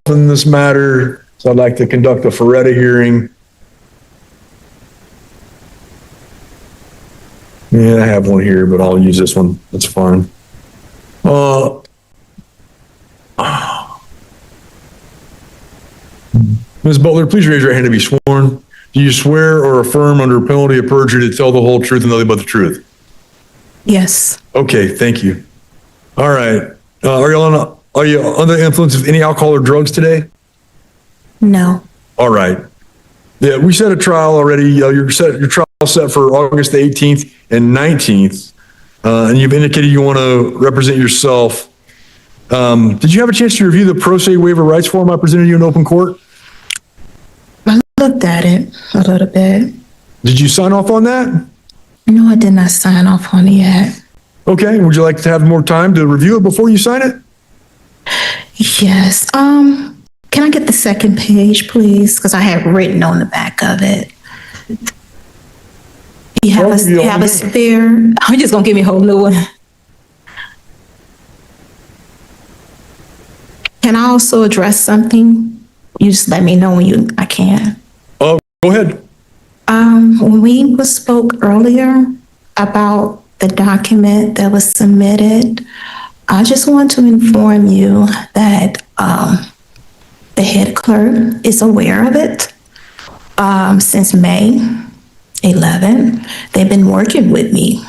in this matter, so I'd like to conduct a Ferretta hearing. Yeah, I have one here, but I'll use this one. That's fine. Ms. Butler, please raise your hand to be sworn. Do you swear or affirm under penalty of perjury to tell the whole truth and nothing but the truth? Yes. Okay, thank you. All right. Are you under the influence of any alcohol or drugs today? No. All right. Yeah, we set a trial already. Your trial set for August the 18th and 19th, and you've indicated you want to represent yourself. Did you have a chance to review the pro se waiver rights form I presented you in open court? I looked at it a little bit. Did you sign off on that? No, I did not sign off on it yet. Okay. Would you like to have more time to review it before you sign it? Yes. Can I get the second page, please? Because I have written on the back of it. You have a spare? I'm just gonna give me a whole new one. Can I also address something? You just let me know when I can. Oh, go ahead. When we spoke earlier about the document that was submitted, I just want to inform you that the head clerk is aware of it. Since May 11, they've been working with me,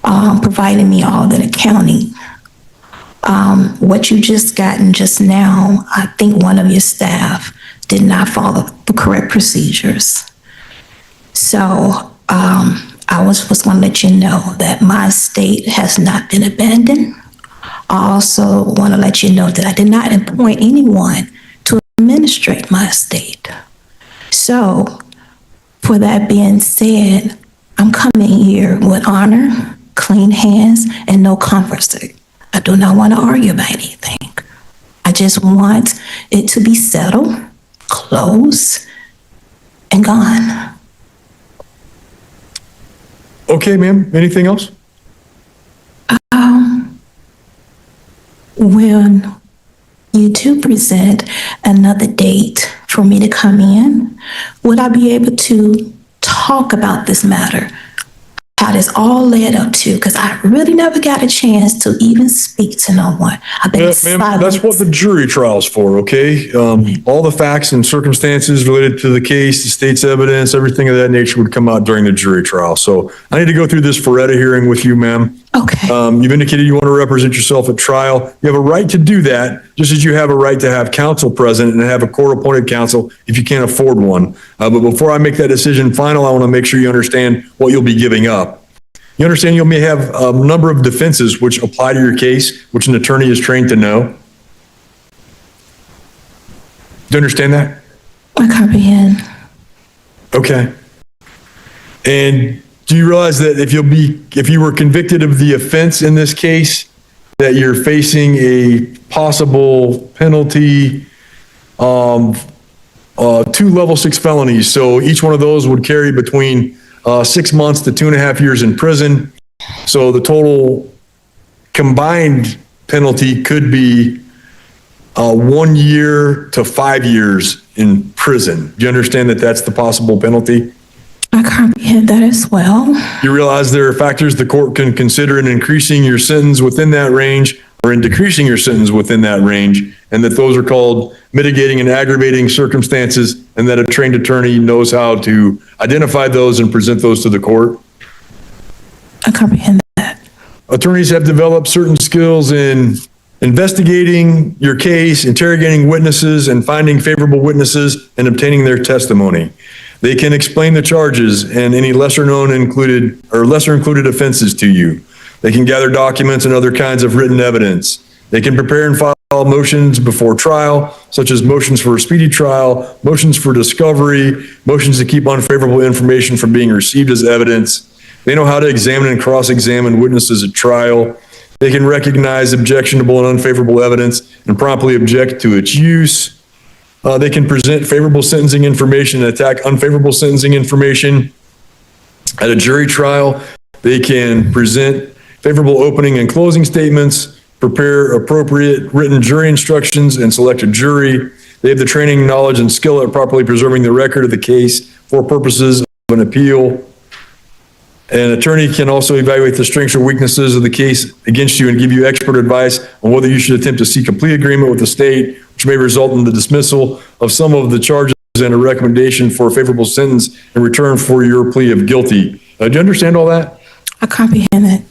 providing me all the accounting. What you just gotten just now, I think one of your staff did not follow the correct procedures. So I was going to let you know that my estate has not been abandoned. I also want to let you know that I did not appoint anyone to administrate my estate. So, for that being said, I'm coming here with honor, clean hands, and no controversy. I do not want to argue about anything. I just want it to be settled, closed, and gone. Okay, ma'am. Anything else? When you do present another date for me to come in, would I be able to talk about this matter? How this all led up to, because I really never got a chance to even speak to no one. I've been silent. Ma'am, that's what the jury trial's for, okay? All the facts and circumstances related to the case, the state's evidence, everything of that nature would come out during the jury trial. So I need to go through this Ferretta hearing with you, ma'am. Okay. You've indicated you want to represent yourself at trial. You have a right to do that, just as you have a right to have counsel present and have a court-appointed counsel if you can't afford one. But before I make that decision final, I want to make sure you understand what you'll be giving up. You understand you may have a number of defenses which apply to your case, which an attorney is trained to know. Do you understand that? I comprehend. Okay. And do you realize that if you were convicted of the offense in this case, that you're facing a possible penalty of 2 level 6 felonies? So each one of those would carry between 6 months to 2.5 years in prison. So the total combined penalty could be 1 year to 5 years in prison. Do you understand that that's the possible penalty? I comprehend that as well. You realize there are factors the court can consider in increasing your sentence within that range or in decreasing your sentence within that range, and that those are called mitigating and aggravating circumstances, and that a trained attorney knows how to identify those and present those to the court. I comprehend that. Attorneys have developed certain skills in investigating your case, interrogating witnesses, and finding favorable witnesses and obtaining their testimony. They can explain the charges and any lesser included offenses to you. They can gather documents and other kinds of written evidence. They can prepare and file motions before trial, such as motions for a speedy trial, motions for discovery, motions to keep unfavorable information from being received as evidence. They know how to examine and cross-examine witnesses at trial. They can recognize objectionable and unfavorable evidence and promptly object to its use. They can present favorable sentencing information and attack unfavorable sentencing information. At a jury trial, they can present favorable opening and closing statements, prepare appropriate written jury instructions, and select a jury. They have the training, knowledge, and skill at properly preserving the record of the case for purposes of an appeal. An attorney can also evaluate the strengths or weaknesses of the case against you and give you expert advice on whether you should attempt to seek a plea agreement with the state, which may result in the dismissal of some of the charges and a recommendation for a favorable sentence in return for your plea of guilty. Do you understand all that? I comprehend it.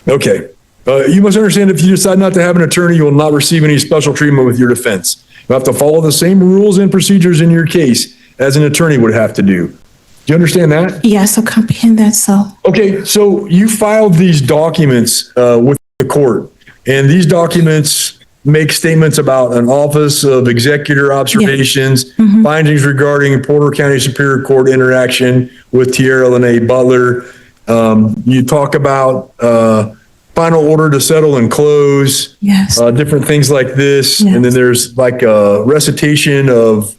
Okay. You must understand if you decide not to have an attorney, you will not receive any special treatment with your defense. You have to follow the same rules and procedures in your case as an attorney would have to do. Do you understand that? Yes, I comprehend that, so. Okay, so you filed these documents with the court, and these documents make statements about an Office of Executor Observations, findings regarding Porter County Superior Court interaction with Tierra Lene Butler. You talk about final order to settle and close. Yes. Different things like this. Yes. And then there's like a recitation of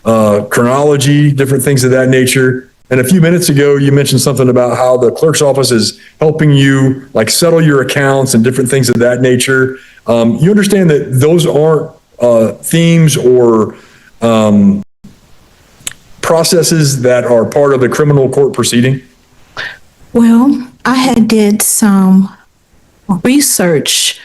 chronology, different things of that nature. And a few minutes ago, you mentioned something about how the clerk's office is helping you like settle your accounts and different things of that nature. You understand that those aren't themes or processes that are part of the criminal court proceeding? Well, I had did some research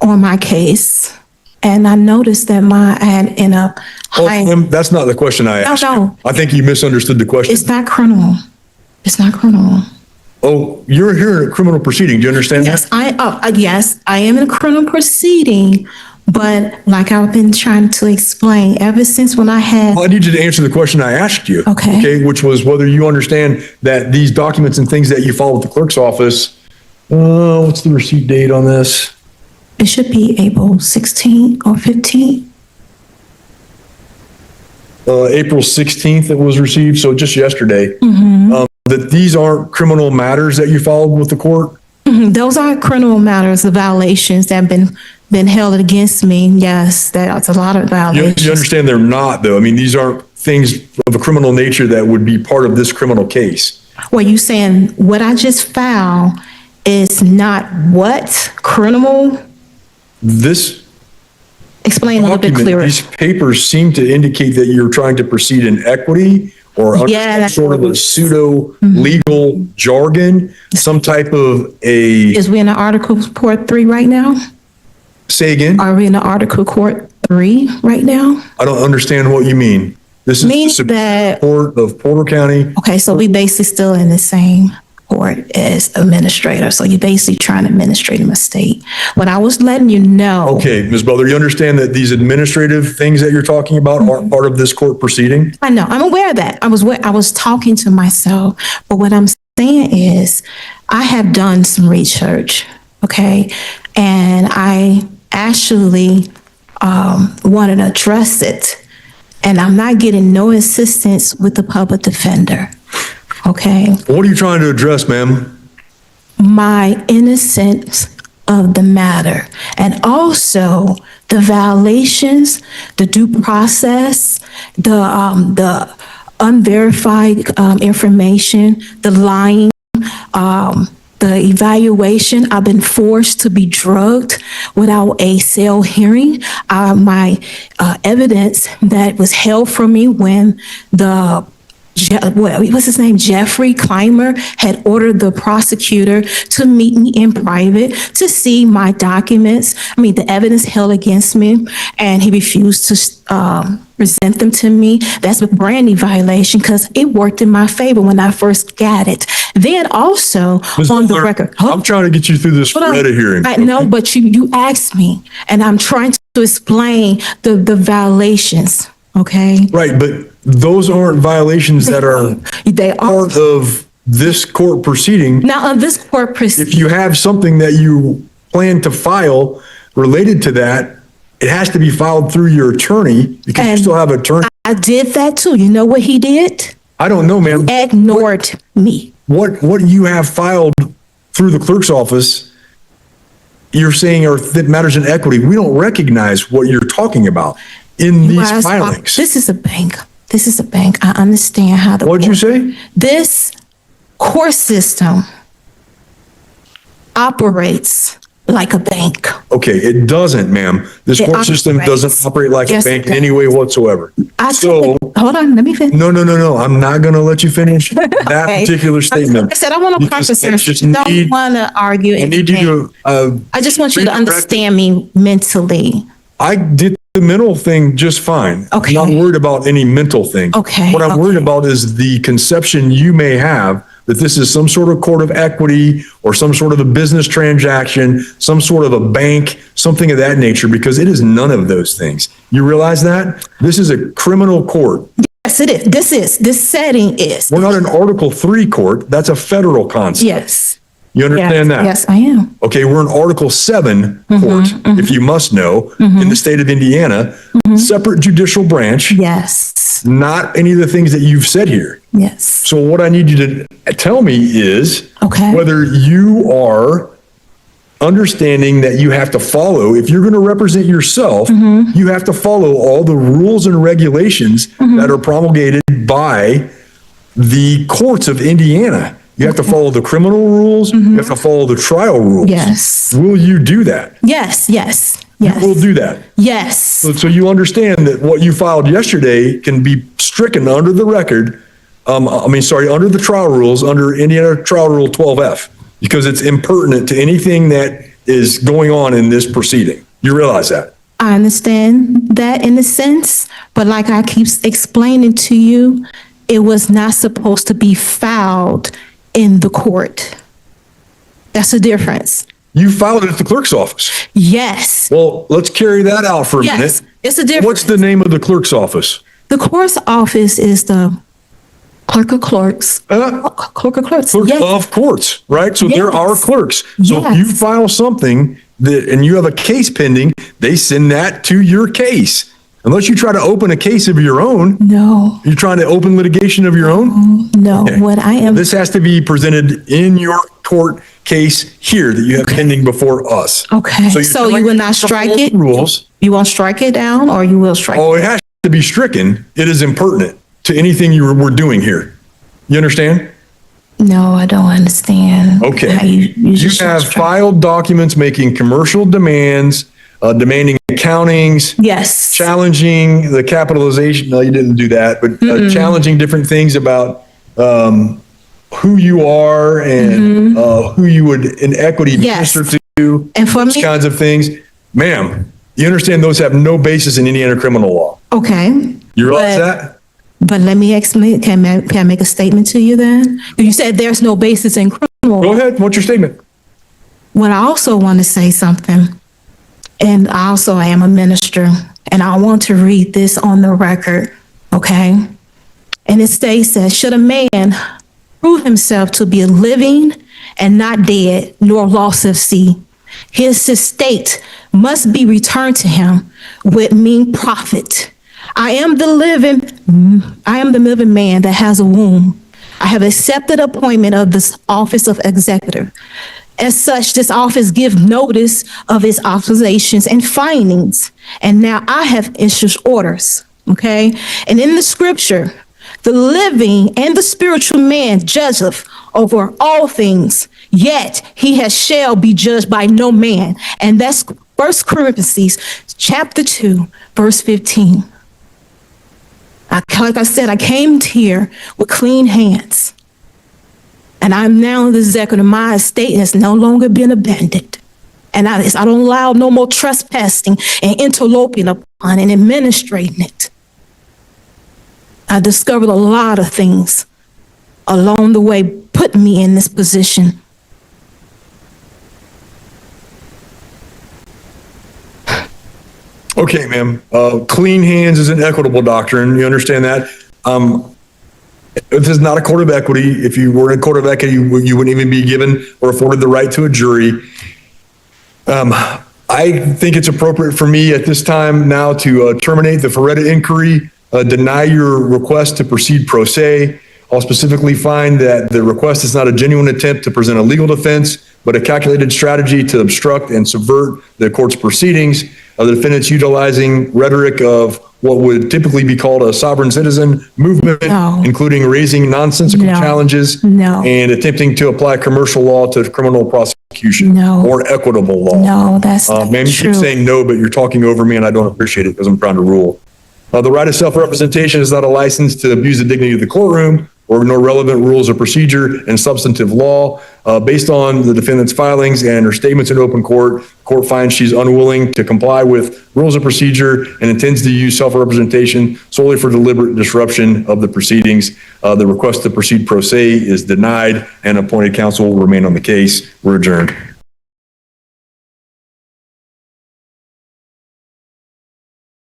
on my case, and I noticed that I had in a high. That's not the question I asked. No. I think you misunderstood the question. It's not criminal. It's not criminal. Oh, you're here in a criminal proceeding. Do you understand Yes, that? yes, I am in a criminal proceeding, but like I've been trying to explain, ever since when I had. Well, I need you to answer the question I asked you. Okay. Which was whether you understand that these documents and things that you file with the clerk's office, what's the receipt date on this? It should be April 16th or 15th. April 16th it was received, so just yesterday. That these aren't criminal matters that you filed with the court? Those aren't criminal matters, the violations that have been held against me. Yes, that's a lot of violations. You understand they're not, though. I mean, these aren't things of a criminal nature that would be part of this criminal case. Well, you saying what I just filed is not what criminal? This Explain a little bit document, clearer. these papers seem to indicate that you're trying to proceed in equity or under Yeah, that's sort of a pseudo legal jargon, some type of a, Is we in the Article Court 3 right now? say again? Are we in the Article Court 3 right now? I don't understand what you mean. This is the Means Supreme that, Court of Porter County. okay, so we basically still in the same court as administrator. So you're basically trying to administrate my state. What I was letting you know. Okay, Ms. Butler, you understand that these administrative things that you're talking about aren't part of this court proceeding? I know, I'm aware of that. I was talking to myself, but what I'm saying is I have done some research, okay? And I actually wanted to address it, and I'm not getting no assistance with the public defender, okay? What are you trying to address, ma'am? My innocence of the matter, and also the violations, the due process, the unverified information, the lying, the evaluation. I've been forced to be drugged without a cell hearing. My evidence that was held from me when what's his name? Jeffrey Clymer had ordered the prosecutor to meet me in private to see my documents. I mean, the evidence held against me, and he refused to present them to me. That's a brand new violation because it worked in my favor when I first got it. Then also Ms. on the Butler, record. I'm trying to get you through this Hold on. Retta hearing. I know, but you asked me, and I'm trying to explain the violations, okay? Right, but those aren't violations that are They are. part of this court proceeding. Now, on this court proceeding. If you have something that you plan to file related to that, it has to be filed through your attorney because you And still have an attorney. I did that too. You know what he did? I don't know, ma'am. Ignored me. What you have filed through the clerk's office, you're saying are that matters in equity. We don't recognize what you're talking about in these Guys, filings. This is a bank. This is a bank. I understand how the. What'd you say? This court system operates like a bank. Okay, it doesn't, ma'am. This It court system operates. doesn't operate like a Yes, bank it in any way whatsoever. So, Hold on, let me finish. no, I'm not gonna let you finish that Okay. particular statement. I said, I want to Because I process. just Don't need- want to argue. I need you to, I just want you to redirect- understand me mentally. I did the mental thing just fine. Okay. I'm not worried about any mental thing. Okay, What I'm worried okay. about is the conception you may have that this is some sort of court of equity or some sort of a business transaction, some sort of a bank, something of that nature, because it is none of those things. You realize that? This is a criminal court. Yes, it is. This setting is. We're not an Article 3 court. That's a federal concept. Yes. You understand that? Yes, I am. Okay, we're an Article 7 court, if you must know, in the state of Indiana, separate judicial branch, Yes. not any of the things that you've said here. Yes. So what I need you to tell me is Okay. whether you are understanding that you have to follow, if you're going to represent yourself, you have to follow all the rules and regulations that are promulgated by the courts of Indiana. You have to follow the criminal rules. You have to follow the trial rules. Yes. Will you do that? Yes. Yes. We'll Yes. do that. Yes. So you understand that what you filed yesterday can be stricken under the record. Under the trial rules, under Indiana Trial Rule 12F, because it's impertinent to anything that is going on in this proceeding. You realize that? I understand that in a sense, but like I keep explaining to you, it was not supposed to be filed in the court. That's the difference. You filed it at the clerk's office. Yes. Well, let's carry that out for a Yes. minute. It's a difference. What's the name of the clerk's office? The court's office is the clerk of clerks. Clerk of clerks. Clerk Yes. of courts, right? So there are Yes. clerks. So if you Yes. file something and you have a case pending, they send that to your case. Unless you try to open a case of your own, No, you're trying to open litigation of your own? no. Okay. What I am, This has to be presented in your court case here that you have pending before us. okay. you're So you trying will to not strike follow it? the Rules. You won't strike it down or you will strike? Oh, it has to be stricken. It is impertinent to anything we're doing here. You understand? No, I don't understand. Okay. How you just have strike- filed documents making commercial demands, demanding accountings, Yes. challenging the capitalization. No, you didn't do that, but challenging different things about who you are and who you would in equity Yes. minister to, And for those me, kinds of things. Ma'am, you understand those have no basis in Indiana criminal law. okay. You realize But- that? But let me explain, can I make a statement to you then? You said there's no basis in criminal. Go ahead. What's your statement? Well, I also want to say something, and I also am a minister, and I want to read this on the record, okay? And it states that should a man prove himself to be living and not dead, nor lost of sea, his estate must be returned to him with mean profit. I am the living man that has a womb. I have accepted appointment of this office of executive. As such, this office give notice of its observations and findings. And now I have issued orders, okay? And in the scripture, the living and the spiritual man judgeth over all things, yet he shall be judged by no man. And that's 1 Corinthians chapter 2, verse 15. Like I said, I came here with clean hands. And I'm now the executive. My estate has no longer been abandoned. And I don't allow no more trespassing and interloping upon and administrating it. I discovered a lot of things along the way, putting me in this position. Okay, ma'am. Clean hands is an equitable doctrine. You understand that? This is not a court of equity. If you were in a court of equity, you wouldn't even be given or afforded the right to a jury. I think it's appropriate for me at this time now to terminate the Ferretta inquiry, deny your request to proceed pro se. I'll specifically find that the request is not a genuine attempt to present a legal defense, but a calculated strategy to obstruct and subvert the court's proceedings. The defendant's utilizing rhetoric of what would typically be called a sovereign citizen movement, No. including raising nonsensical No. challenges No. and attempting to apply commercial law to criminal prosecution No. or equitable law. No, that's not Ma'am, you true. keep saying no, but you're talking over me and I don't appreciate it because I'm trying to rule. The right of self-representation is not a license to abuse the dignity of the courtroom or ignore relevant rules of procedure and substantive law. Based on the defendant's filings and her statements in open court, court finds she's unwilling to comply with rules of procedure and intends to use self-representation solely for deliberate disruption of the proceedings. The request to proceed pro se is denied and appointed counsel will remain on the case. We're adjourned.